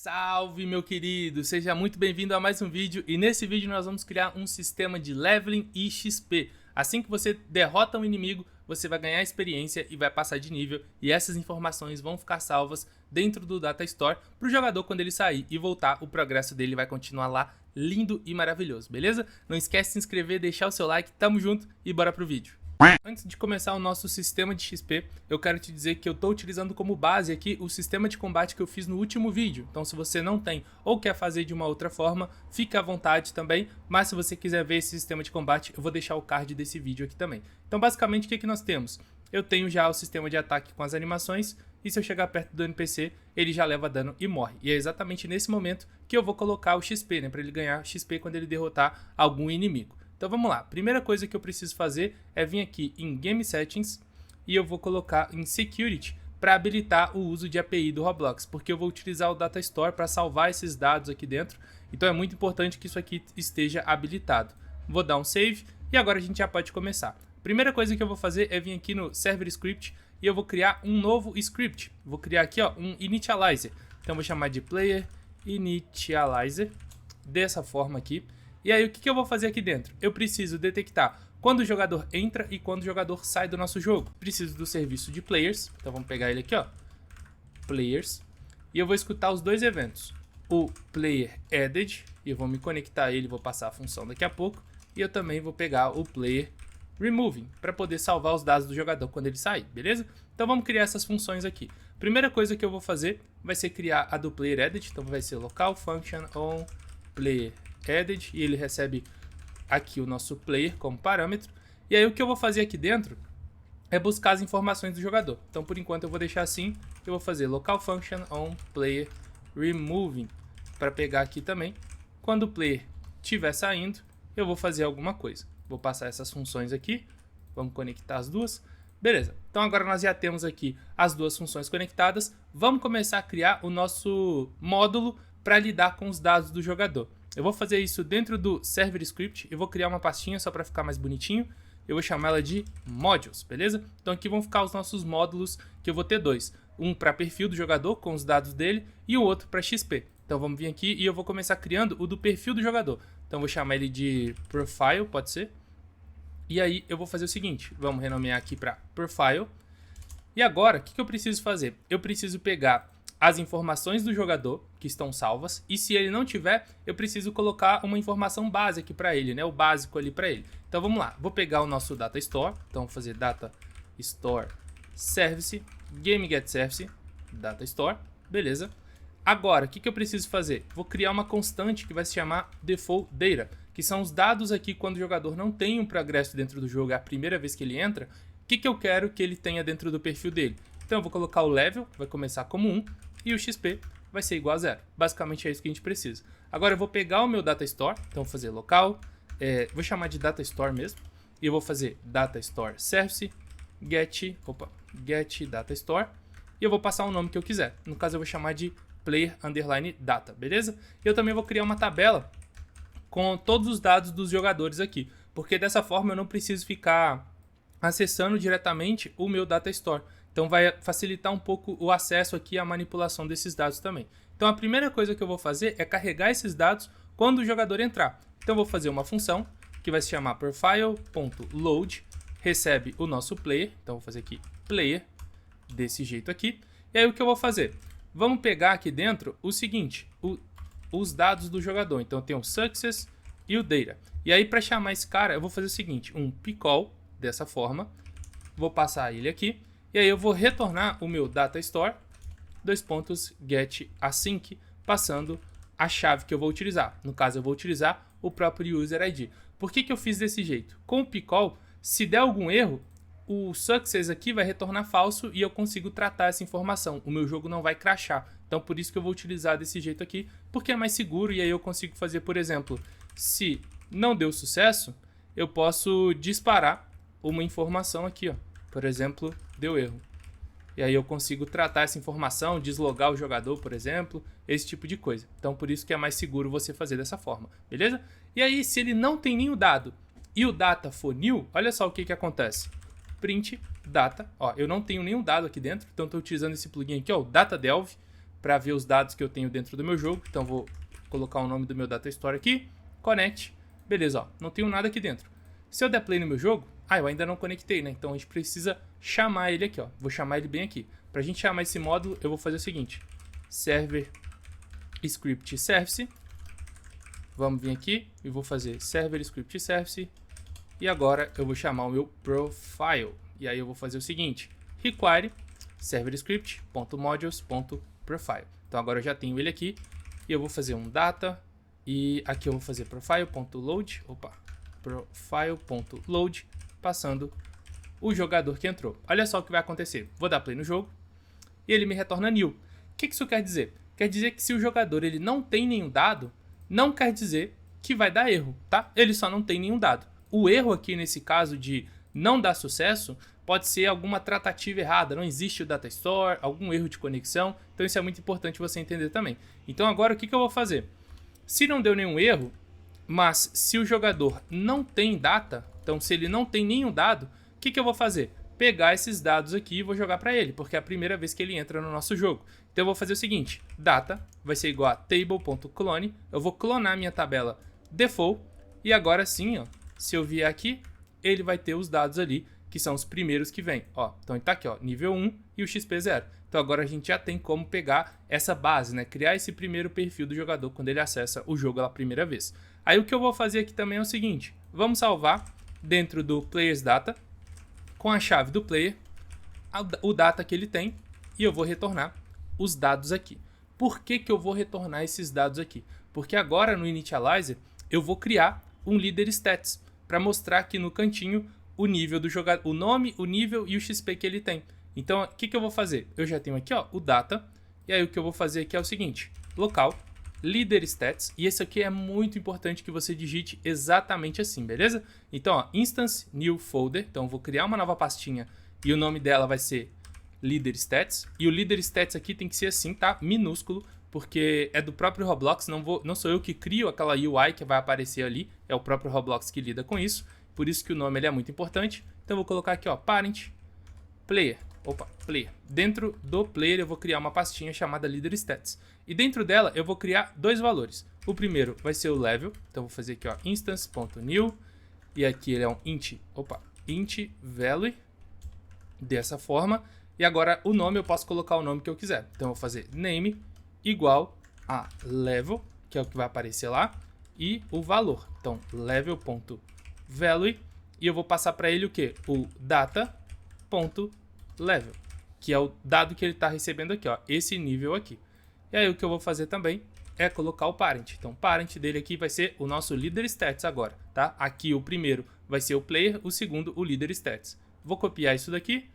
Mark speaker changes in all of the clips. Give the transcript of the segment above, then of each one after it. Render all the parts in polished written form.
Speaker 1: Salve, meu querido! Seja muito bem-vindo a mais um vídeo, e nesse vídeo nós vamos criar um sistema de leveling e XP. Assim que você derrota um inimigo, você vai ganhar experiência e vai passar de nível, e essas informações vão ficar salvas dentro do Data Store para o jogador quando ele sair e voltar, o progresso dele vai continuar lá lindo e maravilhoso, beleza? Não esquece de se inscrever, deixar o seu like, tamo junto e bora pro vídeo. Antes de começar o nosso sistema de XP, eu quero te dizer que eu estou utilizando como base aqui o sistema de combate que eu fiz no último vídeo. Então se você não tem ou quer fazer de uma outra forma, fique à vontade também. Mas se você quiser ver esse sistema de combate, eu vou deixar o card desse vídeo aqui também. Então basicamente o que nós temos? Eu tenho já o sistema de ataque com as animações, e se eu chegar perto do NPC, ele já leva dano e morre. E é exatamente nesse momento que eu vou colocar o XP, né, para ele ganhar XP quando ele derrotar algum inimigo. Então vamos lá, primeira coisa que eu preciso fazer é vir aqui em Game Settings e eu vou colocar em Security para habilitar o uso de API do Roblox, porque eu vou utilizar o Data Store para salvar esses dados aqui dentro, então é muito importante que isso aqui esteja habilitado. Vou dar um save e agora a gente já pode começar. Primeira coisa que eu vou fazer é vir aqui no Server Script e eu vou criar um novo script. Vou criar aqui ó, um Initializer, então vou chamar de Player Initializer, dessa forma aqui. E aí o que eu vou fazer aqui dentro? Eu preciso detectar quando o jogador entra e quando o jogador sai do nosso jogo. Preciso do serviço de Players, então vamos pegar ele aqui ó, Players, e eu vou escutar os dois eventos. O Player Added, e eu vou me conectar a ele, vou passar a função daqui a pouco. E eu também vou pegar o Player Removing, para poder salvar os dados do jogador quando ele sair, beleza? Então vamos criar essas funções aqui. Primeira coisa que eu vou fazer vai ser criar a do Player Added, então vai ser local function on Player Added, e ele recebe aqui o nosso player como parâmetro. E aí o que eu vou fazer aqui dentro é buscar as informações do jogador. Então por enquanto eu vou deixar assim, eu vou fazer local function on player removing, para pegar aqui também, quando o player estiver saindo, eu vou fazer alguma coisa. Vou passar essas funções aqui, vamos conectar as duas. Beleza, então agora nós já temos aqui as duas funções conectadas, vamos começar a criar o nosso módulo para lidar com os dados do jogador. Eu vou fazer isso dentro do Server Script, eu vou criar uma pastinha só para ficar mais bonitinho, eu vou chamar ela de Modules, beleza? Então aqui vão ficar os nossos módulos, que eu vou ter dois, um para perfil do jogador com os dados dele e o outro para XP. Então vamos vir aqui e eu vou começar criando o do perfil do jogador, então eu vou chamar ele de Profile, pode ser? E aí eu vou fazer o seguinte, vamos renomear aqui para Profile, e agora o que eu preciso fazer? Eu preciso pegar as informações do jogador que estão salvas, e se ele não tiver, eu preciso colocar uma informação base aqui para ele, né, o básico ali para ele. Então vamos lá, vou pegar o nosso Data Store, então vou fazer Data Store Service, GameGetService, Data Store, beleza. Agora, o que eu preciso fazer? Vou criar uma constante que vai se chamar Default Data, que são os dados aqui quando o jogador não tem um progresso dentro do jogo, é a primeira vez que ele entra, o que eu quero que ele tenha dentro do perfil dele. Então eu vou colocar o level, vai começar como 1, e o XP vai ser igual a 0. Basicamente é isso que a gente precisa. Agora eu vou pegar o meu Data Store, então vou fazer local, vou chamar de Data Store mesmo, e eu vou fazer Data Store Service, get Data Store, e eu vou passar o nome que eu quiser. No caso eu vou chamar de Player Underline Data, beleza? Eu também vou criar uma tabela com todos os dados dos jogadores aqui, porque dessa forma eu não preciso ficar acessando diretamente o meu Data Store. Então vai facilitar um pouco o acesso aqui à manipulação desses dados também. Então a primeira coisa que eu vou fazer é carregar esses dados quando o jogador entrar. Então eu vou fazer uma função que vai se chamar profile.load, recebe o nosso player, então vou fazer aqui player, desse jeito aqui. E aí o que eu vou fazer? Vamos pegar aqui dentro o seguinte, os dados do jogador. Então eu tenho o success e o data. E aí para chamar esse cara eu vou fazer o seguinte, um pcall, dessa forma, vou passar ele aqui. E aí eu vou retornar o meu Data Store, .get_async, passando a chave que eu vou utilizar. No caso eu vou utilizar o próprio User ID. Por que eu fiz desse jeito? Com o pcall, se der algum erro, o success aqui vai retornar falso e eu consigo tratar essa informação. O meu jogo não vai crashar. Então por isso que eu vou utilizar desse jeito aqui, porque é mais seguro e aí eu consigo fazer, por exemplo, se não deu sucesso, eu posso disparar uma informação aqui, ó. Por exemplo, deu erro. E aí eu consigo tratar essa informação, deslogar o jogador, por exemplo, esse tipo de coisa. Então por isso que é mais seguro você fazer dessa forma, beleza? E aí se ele não tem nenhum dado e o data for new, olha só o que acontece. Print data, ó, eu não tenho nenhum dado aqui dentro, então estou utilizando esse plugin aqui, ó, o DataDelve, para ver os dados que eu tenho dentro do meu jogo. Então vou colocar o nome do meu data store aqui, connect, beleza, ó, não tenho nada aqui dentro. Se eu der play no meu jogo, eu ainda não conectei, né? Então a gente precisa chamar ele aqui, ó. Vou chamar ele bem aqui. Pra gente chamar esse módulo, eu vou fazer o seguinte: server script service. Vamos vir aqui e vou fazer server script service. E agora eu vou chamar o meu profile. E aí eu vou fazer o seguinte: require server script.modules.profile. Então agora eu já tenho ele aqui. E eu vou fazer um data. E aqui eu vou fazer profile.load. Profile.load. Passando o jogador que entrou. Olha só o que vai acontecer. Vou dar play no jogo. E ele me retorna new. O que isso quer dizer? Quer dizer que se o jogador ele não tem nenhum dado, não quer dizer que vai dar erro, tá? Ele só não tem nenhum dado. O erro aqui nesse caso de não dar sucesso pode ser alguma tratativa errada, não existe o data store, algum erro de conexão. Então isso é muito importante você entender também. Então agora o que eu vou fazer? Se não deu nenhum erro, mas se o jogador não tem data, então se ele não tem nenhum dado, o que eu vou fazer? Pegar esses dados aqui e vou jogar para ele, porque é a primeira vez que ele entra no nosso jogo. Então eu vou fazer o seguinte: data vai ser igual a table.clone, eu vou clonar minha tabela default, e agora sim, ó, se eu vier aqui, ele vai ter os dados ali, que são os primeiros que vem. Ó, então ele tá aqui, ó, nível 1 e o XP 0. Então agora a gente já tem como pegar essa base, né? Criar esse primeiro perfil do jogador quando ele acessa o jogo pela primeira vez. Aí o que eu vou fazer aqui também é o seguinte: vamos salvar dentro do players data, com a chave do player, o data que ele tem, e eu vou retornar os dados aqui. Por que eu vou retornar esses dados aqui? Porque agora no Initializer eu vou criar um Leader Stats para mostrar aqui no cantinho o nível do jogador, o nome, o nível e o XP que ele tem. Então o que eu vou fazer? Eu já tenho aqui, ó, o data, e aí o que eu vou fazer aqui é o seguinte: local, Leader Stats, e esse aqui é muito importante que você digite exatamente assim, beleza? Então, ó, instance new folder, então eu vou criar uma nova pastinha e o nome dela vai ser Leader Stats, e o Leader Stats aqui tem que ser assim, tá? Minúsculo, porque é do próprio Roblox, não sou eu que crio aquela UI que vai aparecer ali, é o próprio Roblox que lida com isso, por isso que o nome ele é muito importante. Então eu vou colocar aqui, ó, parent, player. Player. Dentro do player eu vou criar uma pastinha chamada Leader Stats. E dentro dela eu vou criar dois valores. O primeiro vai ser o level. Então eu vou fazer aqui, ó, instance.new. E aqui ele é um int value. Dessa forma. E agora o nome eu posso colocar o nome que eu quiser. Então eu vou fazer name igual a level, que é o que vai aparecer lá. E o valor. Então level.value. E eu vou passar para ele o que? O data.level, que é o dado que ele está recebendo aqui, ó, esse nível aqui. E aí o que eu vou fazer também é colocar o parent. Então o parent dele aqui vai ser o nosso Leader Stats agora, tá? Aqui o primeiro vai ser o player, o segundo o Leader Stats. Vou copiar isso daqui,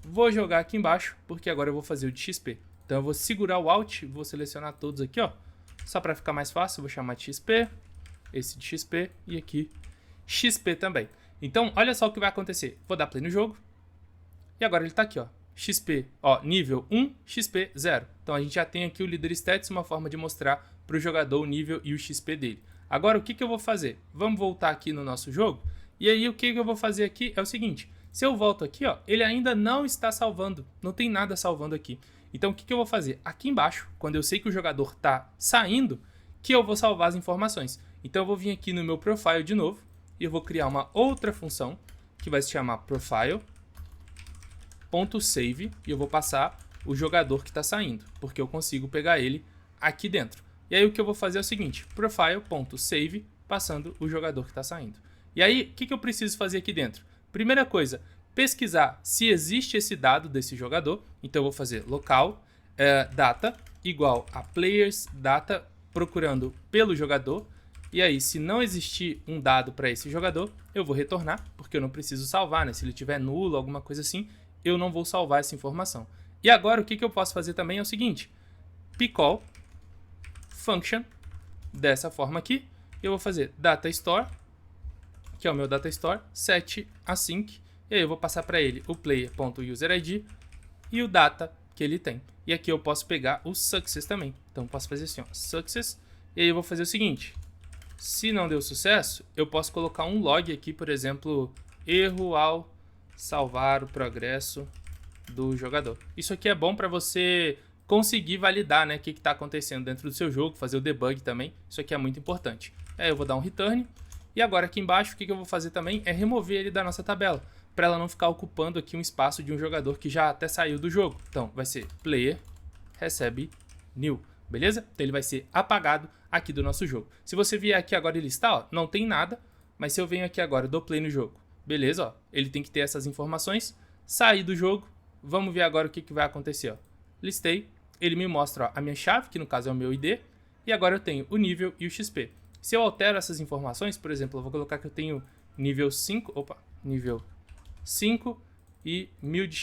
Speaker 1: vou jogar aqui embaixo, porque agora eu vou fazer o de XP. Então eu vou segurar o Alt, vou selecionar todos aqui, ó, só para ficar mais fácil, eu vou chamar de XP, esse de XP e aqui XP também. Então olha só o que vai acontecer. Vou dar play no jogo. E agora ele está aqui, ó, XP, ó, nível 1, XP 0. Então a gente já tem aqui o Leader Stats, uma forma de mostrar para o jogador o nível e o XP dele. Agora o que eu vou fazer? Vamos voltar aqui no nosso jogo. E aí o que eu vou fazer aqui é o seguinte: se eu volto aqui, ó, ele ainda não está salvando, não tem nada salvando aqui. Então o que eu vou fazer? Aqui embaixo, quando eu sei que o jogador está saindo, que eu vou salvar as informações. Então eu vou vir aqui no meu profile de novo e eu vou criar uma outra função que vai se chamar profile.save, e eu vou passar o jogador que está saindo, porque eu consigo pegar ele aqui dentro. E aí o que eu vou fazer é o seguinte: profile.save, passando o jogador que está saindo. E aí o que eu preciso fazer aqui dentro? Primeira coisa, pesquisar se existe esse dado desse jogador. Então eu vou fazer local data igual a players data, procurando pelo jogador. E aí, se não existir um dado para esse jogador, eu vou retornar, porque eu não preciso salvar, né? Se ele tiver nulo, alguma coisa assim, eu não vou salvar essa informação. E agora o que eu posso fazer também é o seguinte: pcall function, dessa forma aqui, eu vou fazer data store, que é o meu data store, set async, e aí eu vou passar para ele o player.userid e o data que ele tem. E aqui eu posso pegar o success também. Então eu posso fazer assim, ó, success, e aí eu vou fazer o seguinte: se não deu sucesso, eu posso colocar um log aqui, por exemplo, erro ao salvar o progresso do jogador. Isso aqui é bom para você conseguir validar, né, o que está acontecendo dentro do seu jogo, fazer o debug também. Isso aqui é muito importante. Aí eu vou dar um return. E agora aqui embaixo, o que eu vou fazer também é remover ele da nossa tabela, para ela não ficar ocupando aqui um espaço de um jogador que já até saiu do jogo. Então vai ser player recebe new, beleza? Então ele vai ser apagado aqui do nosso jogo. Se você vier aqui agora e listar, ó, não tem nada, mas se eu venho aqui agora e dou play no jogo, beleza? Ó, ele tem que ter essas informações, sair do jogo, vamos ver agora o que vai acontecer. Ó. Listei, ele me mostra ó, a minha chave, que no caso é o meu ID, e agora eu tenho o nível e o XP. Se eu altero essas informações, por exemplo, eu vou colocar que eu tenho nível 5, nível 5 e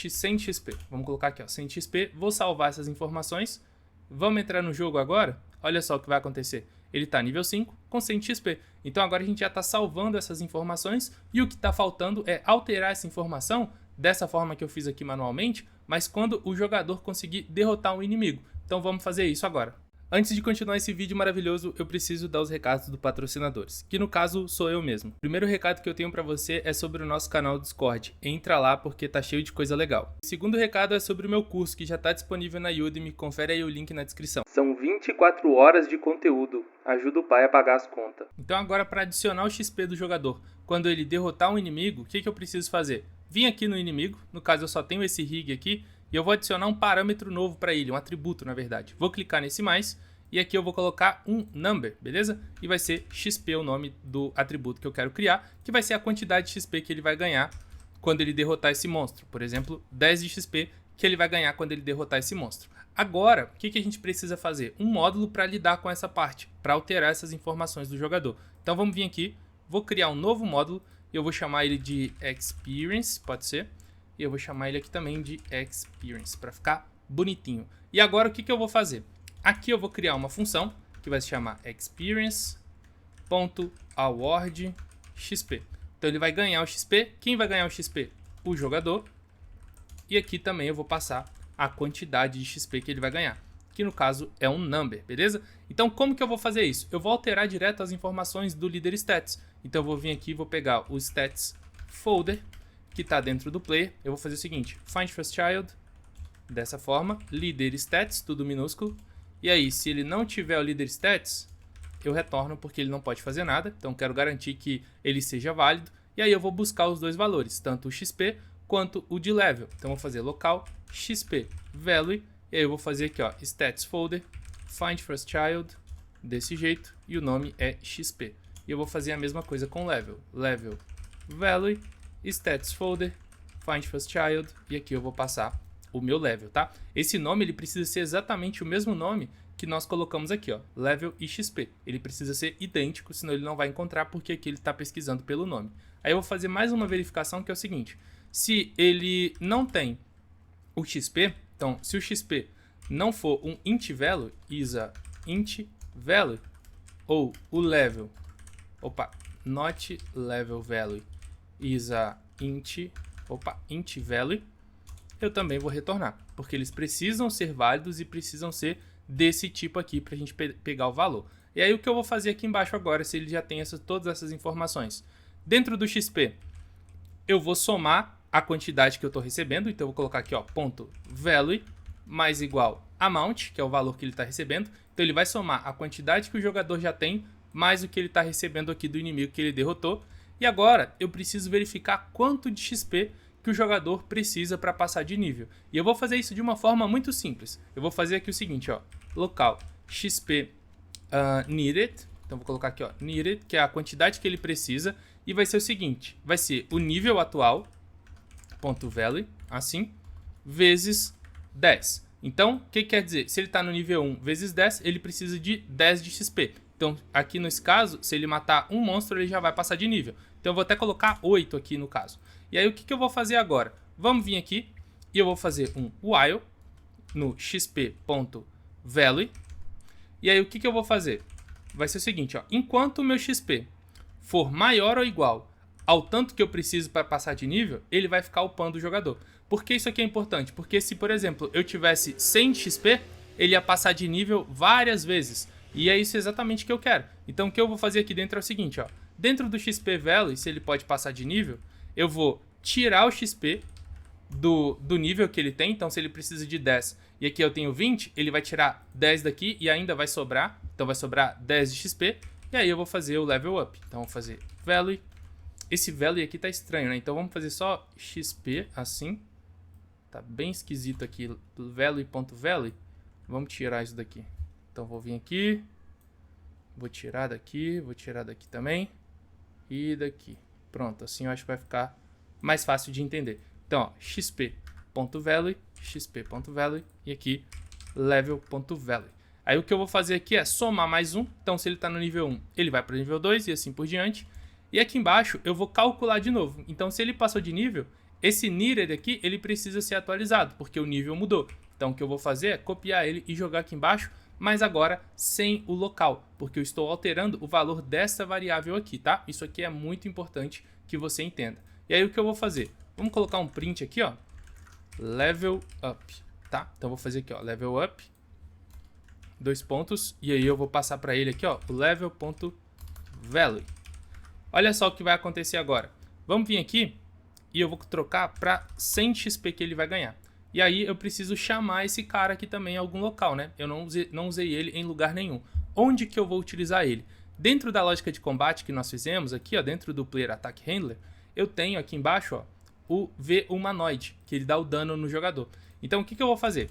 Speaker 1: 100 de XP. Vamos colocar aqui, ó, 100 de XP, vou salvar essas informações, vamos entrar no jogo agora, olha só o que vai acontecer. Ele está nível 5 com 100 de XP. Então agora a gente já está salvando essas informações e o que está faltando é alterar essa informação dessa forma que eu fiz aqui manualmente, mas quando o jogador conseguir derrotar um inimigo. Então vamos fazer isso agora. Antes de continuar esse vídeo maravilhoso, eu preciso dar os recados dos patrocinadores, que no caso sou eu mesmo. O primeiro recado que eu tenho para você é sobre o nosso canal do Discord. Entra lá porque tá cheio de coisa legal. O segundo recado é sobre o meu curso, que já tá disponível na Udemy, confere aí o link na descrição. São 24 horas de conteúdo, ajuda o pai a pagar as contas. Então agora para adicionar o XP do jogador, quando ele derrotar um inimigo, o que eu preciso fazer? Vim aqui no inimigo, no caso eu só tenho esse rig aqui, e eu vou adicionar um parâmetro novo para ele, um atributo na verdade. Vou clicar nesse mais e aqui eu vou colocar um number, beleza? E vai ser XP o nome do atributo que eu quero criar, que vai ser a quantidade de XP que ele vai ganhar quando ele derrotar esse monstro. Por exemplo, 10 de XP que ele vai ganhar quando ele derrotar esse monstro. Agora, o que a gente precisa fazer? Um módulo para lidar com essa parte, para alterar essas informações do jogador. Então vamos vir aqui, vou criar um novo módulo, eu vou chamar ele de Experience, pode ser? E eu vou chamar ele aqui também de Experience, para ficar bonitinho. E agora o que eu vou fazer? Aqui eu vou criar uma função que vai se chamar experience.awardXP. Então ele vai ganhar o XP. Quem vai ganhar o XP? O jogador. E aqui também eu vou passar a quantidade de XP que ele vai ganhar, que no caso é um number, beleza? Então como que eu vou fazer isso? Eu vou alterar direto as informações do líder stats. Então eu vou vir aqui e vou pegar o stats folder que está dentro do player. Eu vou fazer o seguinte, find first child, dessa forma, líder stats, tudo minúsculo. E aí, se ele não tiver o líder stats, eu retorno porque ele não pode fazer nada. Então quero garantir que ele seja válido. E aí eu vou buscar os dois valores, tanto o XP quanto o de level. Então eu vou fazer local XP value. E aí eu vou fazer aqui, ó, stats folder, find first child, desse jeito. E o nome é XP. E eu vou fazer a mesma coisa com level. Level value, stats folder, find first child. E aqui eu vou passar o meu level, tá? Esse nome ele precisa ser exatamente o mesmo nome que nós colocamos aqui, ó, level e XP. Ele precisa ser idêntico, senão ele não vai encontrar porque aqui ele está pesquisando pelo nome. Aí eu vou fazer mais uma verificação que é o seguinte, se ele não tem o XP, então se o XP não for um int value, is a int value, ou o level, not level value, is a int value, eu também vou retornar, porque eles precisam ser válidos e precisam ser desse tipo aqui para a gente pegar o valor. E aí o que eu vou fazer aqui embaixo agora, se ele já tem todas essas informações? Dentro do XP, eu vou somar a quantidade que eu estou recebendo, então eu vou colocar aqui, ó, ponto value mais igual amount, que é o valor que ele está recebendo. Então ele vai somar a quantidade que o jogador já tem, mais o que ele está recebendo aqui do inimigo que ele derrotou. E agora eu preciso verificar quanto de XP que o jogador precisa para passar de nível. E eu vou fazer isso de uma forma muito simples. Eu vou fazer aqui o seguinte, ó, local XP needed. Então vou colocar aqui, ó, needed, que é a quantidade que ele precisa. E vai ser o seguinte, vai ser o nível atual, ponto value, assim, vezes 10. Então, o que quer dizer? Se ele está no nível 1 vezes 10, ele precisa de 10 de XP. Então, aqui nesse caso, se ele matar um monstro, ele já vai passar de nível. Então, eu vou até colocar 8 aqui no caso. E aí, o que eu vou fazer agora? Vamos vir aqui e eu vou fazer um while no xp.value. E aí, o que eu vou fazer? Vai ser o seguinte, ó, enquanto o meu XP for maior ou igual ao tanto que eu preciso para passar de nível, ele vai ficar upando o jogador. Por que isso aqui é importante? Porque se, por exemplo, eu tivesse 100 de XP, ele ia passar de nível várias vezes. E é isso exatamente que eu quero. Então o que eu vou fazer aqui dentro é o seguinte, ó. Dentro do XP value, se ele pode passar de nível, eu vou tirar o XP do nível que ele tem. Então se ele precisa de 10 e aqui eu tenho 20, ele vai tirar 10 daqui e ainda vai sobrar. Então vai sobrar 10 de XP. E aí eu vou fazer o level up. Então vou fazer value. Esse value aqui tá estranho, né? Então vamos fazer só XP assim. Tá bem esquisito aqui. Value.value. Vamos tirar isso daqui. Então vou vir aqui. Vou tirar daqui também. E daqui. Pronto, assim eu acho que vai ficar mais fácil de entender. Então, ó, xp.value, xp.value e aqui level.value. Aí o que eu vou fazer aqui é somar mais um. Então, se ele está no nível 1, ele vai para o nível 2 e assim por diante. E aqui embaixo eu vou calcular de novo. Então, se ele passou de nível, esse needed aqui, ele precisa ser atualizado, porque o nível mudou. Então, o que eu vou fazer é copiar ele e jogar aqui embaixo, mas agora sem o local, porque eu estou alterando o valor dessa variável aqui, tá? Isso aqui é muito importante que você entenda. E aí, o que eu vou fazer? Vamos colocar um print aqui, ó. Level up, tá? Então, eu vou fazer aqui, ó, level up. 2 pontos, e aí eu vou passar para ele aqui, ó, o level.value. Olha só o que vai acontecer agora. Vamos vir aqui e eu vou trocar para 100 XP que ele vai ganhar. E aí eu preciso chamar esse cara aqui também em algum local, né? Eu não usei ele em lugar nenhum. Onde que eu vou utilizar ele? Dentro da lógica de combate que nós fizemos aqui, ó, dentro do Player Attack Handler, eu tenho aqui embaixo, ó, o V-Humanoid, que ele dá o dano no jogador. Então o que eu vou fazer?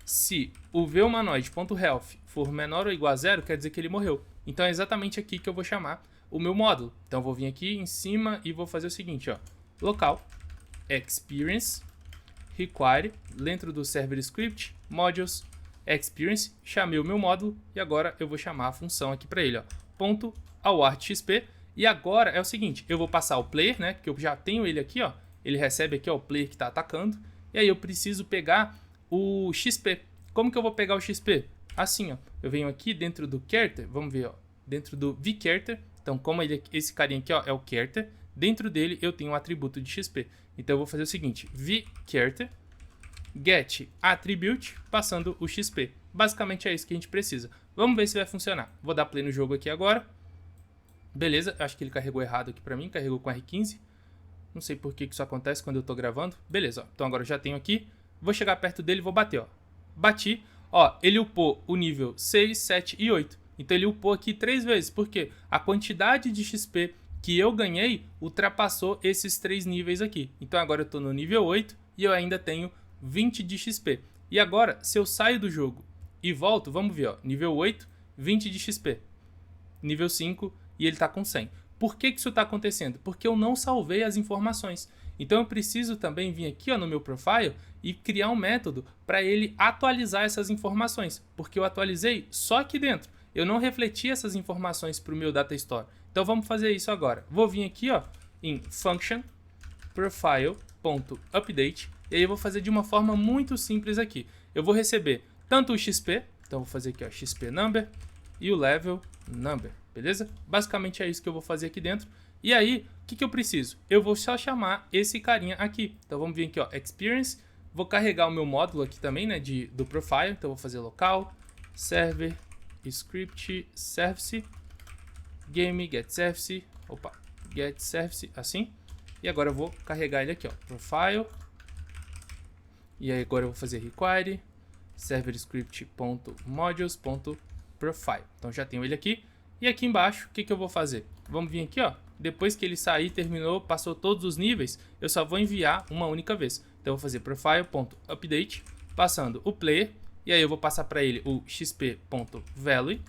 Speaker 1: Se o V-Humanoid.health for menor ou igual a 0, quer dizer que ele morreu. Então é exatamente aqui que eu vou chamar o meu módulo. Então eu vou vir aqui em cima e vou fazer o seguinte, ó. Local, experience, require, dentro do server script, modules, experience, chamei o meu módulo e agora eu vou chamar a função aqui para ele, ó. Ponto awardXP. E agora é o seguinte, eu vou passar o player, né, que eu já tenho ele aqui, ó. Ele recebe aqui, ó, o player que está atacando. E aí eu preciso pegar o XP. Como que eu vou pegar o XP? Assim, ó. Eu venho aqui dentro do character, vamos ver, ó, dentro do vCharacter. Então, como esse carinha aqui, ó, é o character, dentro dele eu tenho um atributo de XP. Então eu vou fazer o seguinte, vCharacter get attribute passando o XP. Basicamente é isso que a gente precisa. Vamos ver se vai funcionar. Vou dar play no jogo aqui agora. Beleza, acho que ele carregou errado aqui pra mim, carregou com R15. Não sei por que isso acontece quando eu tô gravando. Beleza, ó. Então agora eu já tenho aqui. Vou chegar perto dele e vou bater, ó. Bati. Ó, ele upou o nível 6, 7 e 8. Então ele upou aqui 3 vezes. Por quê? A quantidade de XP que eu ganhei ultrapassou esses 3 níveis aqui. Então agora eu tô no nível 8 e eu ainda tenho 20 de XP. E agora, se eu saio do jogo e volto, vamos ver, ó. Nível 8, 20 de XP. Nível 5 e ele tá com 100. Por que isso está acontecendo? Porque eu não salvei as informações. Então eu preciso também vir aqui, ó, no meu profile e criar um método para ele atualizar essas informações. Porque eu atualizei só aqui dentro. Eu não refleti essas informações para o meu data store. Então vamos fazer isso agora. Vou vir aqui, ó, em function profile.update e aí eu vou fazer de uma forma muito simples aqui. Eu vou receber tanto o XP, então vou fazer aqui, ó, XP number e o level number. Beleza? Basicamente é isso que eu vou fazer aqui dentro. E aí, o que eu preciso? Eu vou só chamar esse carinha aqui. Então vamos vir aqui, ó, experience. Vou carregar o meu módulo aqui também, né, do profile. Então vou fazer local, server, script, service, game, get service, get service, assim. E agora eu vou carregar ele aqui, ó, profile. E aí agora eu vou fazer require, server script.modules.profile. Então já tenho ele aqui. E aqui embaixo, o que eu vou fazer? Vamos vir aqui, ó. Depois que ele sair, terminou, passou todos os níveis, eu só vou enviar uma única vez. Então eu vou fazer profile.update, passando o player, e aí eu vou passar para ele o xp.value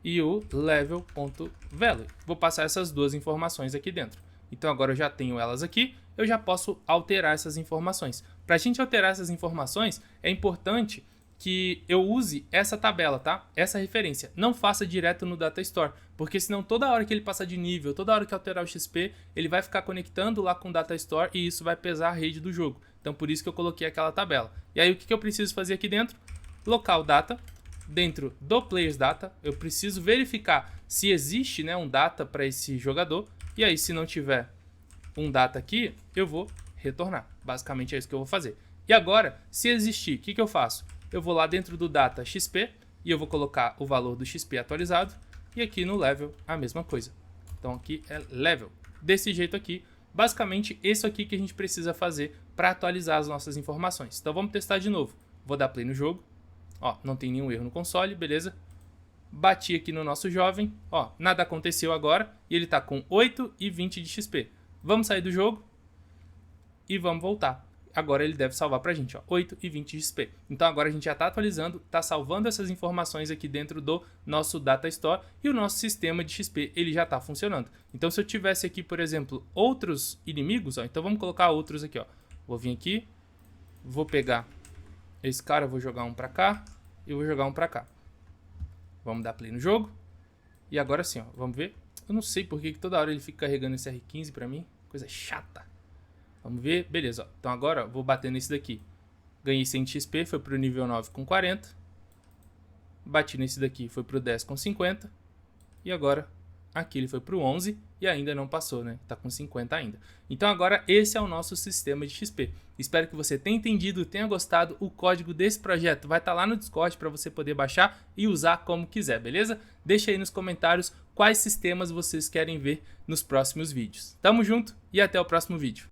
Speaker 1: e o level.value. Vou passar essas duas informações aqui dentro. Então agora eu já tenho elas aqui, eu já posso alterar essas informações. Para a gente alterar essas informações, é importante que eu use essa tabela, tá? Essa referência. Não faça direto no Data Store, porque senão toda hora que ele passar de nível, toda hora que alterar o XP, ele vai ficar conectando lá com o Data Store e isso vai pesar a rede do jogo. Então por isso que eu coloquei aquela tabela. E aí o que eu preciso fazer aqui dentro? Local data, dentro do Players Data, eu preciso verificar se existe, né, um data para esse jogador. E aí se não tiver um data aqui, eu vou retornar. Basicamente é isso que eu vou fazer. E agora, se existir, o que eu faço? Eu vou lá dentro do data XP e eu vou colocar o valor do XP atualizado. E aqui no level a mesma coisa. Então aqui é level. Desse jeito aqui Basicamente, isso aqui que a gente precisa fazer para atualizar as nossas informações. Então vamos testar de novo. Vou dar play no jogo. Ó, não tem nenhum erro no console, beleza? Bati aqui no nosso jovem, ó, nada aconteceu agora e ele tá com 8 e 20 de XP. Vamos sair do jogo e vamos voltar. Agora ele deve salvar pra gente, ó, 8 e 20 de XP. Então agora a gente já tá atualizando, tá salvando essas informações aqui dentro do nosso Data Store e o nosso sistema de XP, ele já tá funcionando. Então se eu tivesse aqui, por exemplo, outros inimigos, ó, então vamos colocar outros aqui, ó. Vou vir aqui, vou pegar esse cara, vou jogar um pra cá e vou jogar um pra cá. Vamos dar play no jogo. E agora sim, ó, vamos ver. Eu não sei porque que toda hora ele fica carregando esse R15 pra mim. Coisa chata. Vamos ver. Beleza, ó. Então agora vou bater nesse daqui. Ganhei 100 XP, foi pro nível 9 com 40. Bati nesse daqui, foi pro 10 com 50. E agora aqui ele foi pro 11 e ainda não passou, né? Tá com 50 ainda. Então agora esse é o nosso sistema de XP. Espero que você tenha entendido, tenha gostado. O código desse projeto vai estar lá no Discord para você poder baixar e usar como quiser, beleza? Deixa aí nos comentários quais sistemas vocês querem ver nos próximos vídeos. Tamo junto e até o próximo vídeo.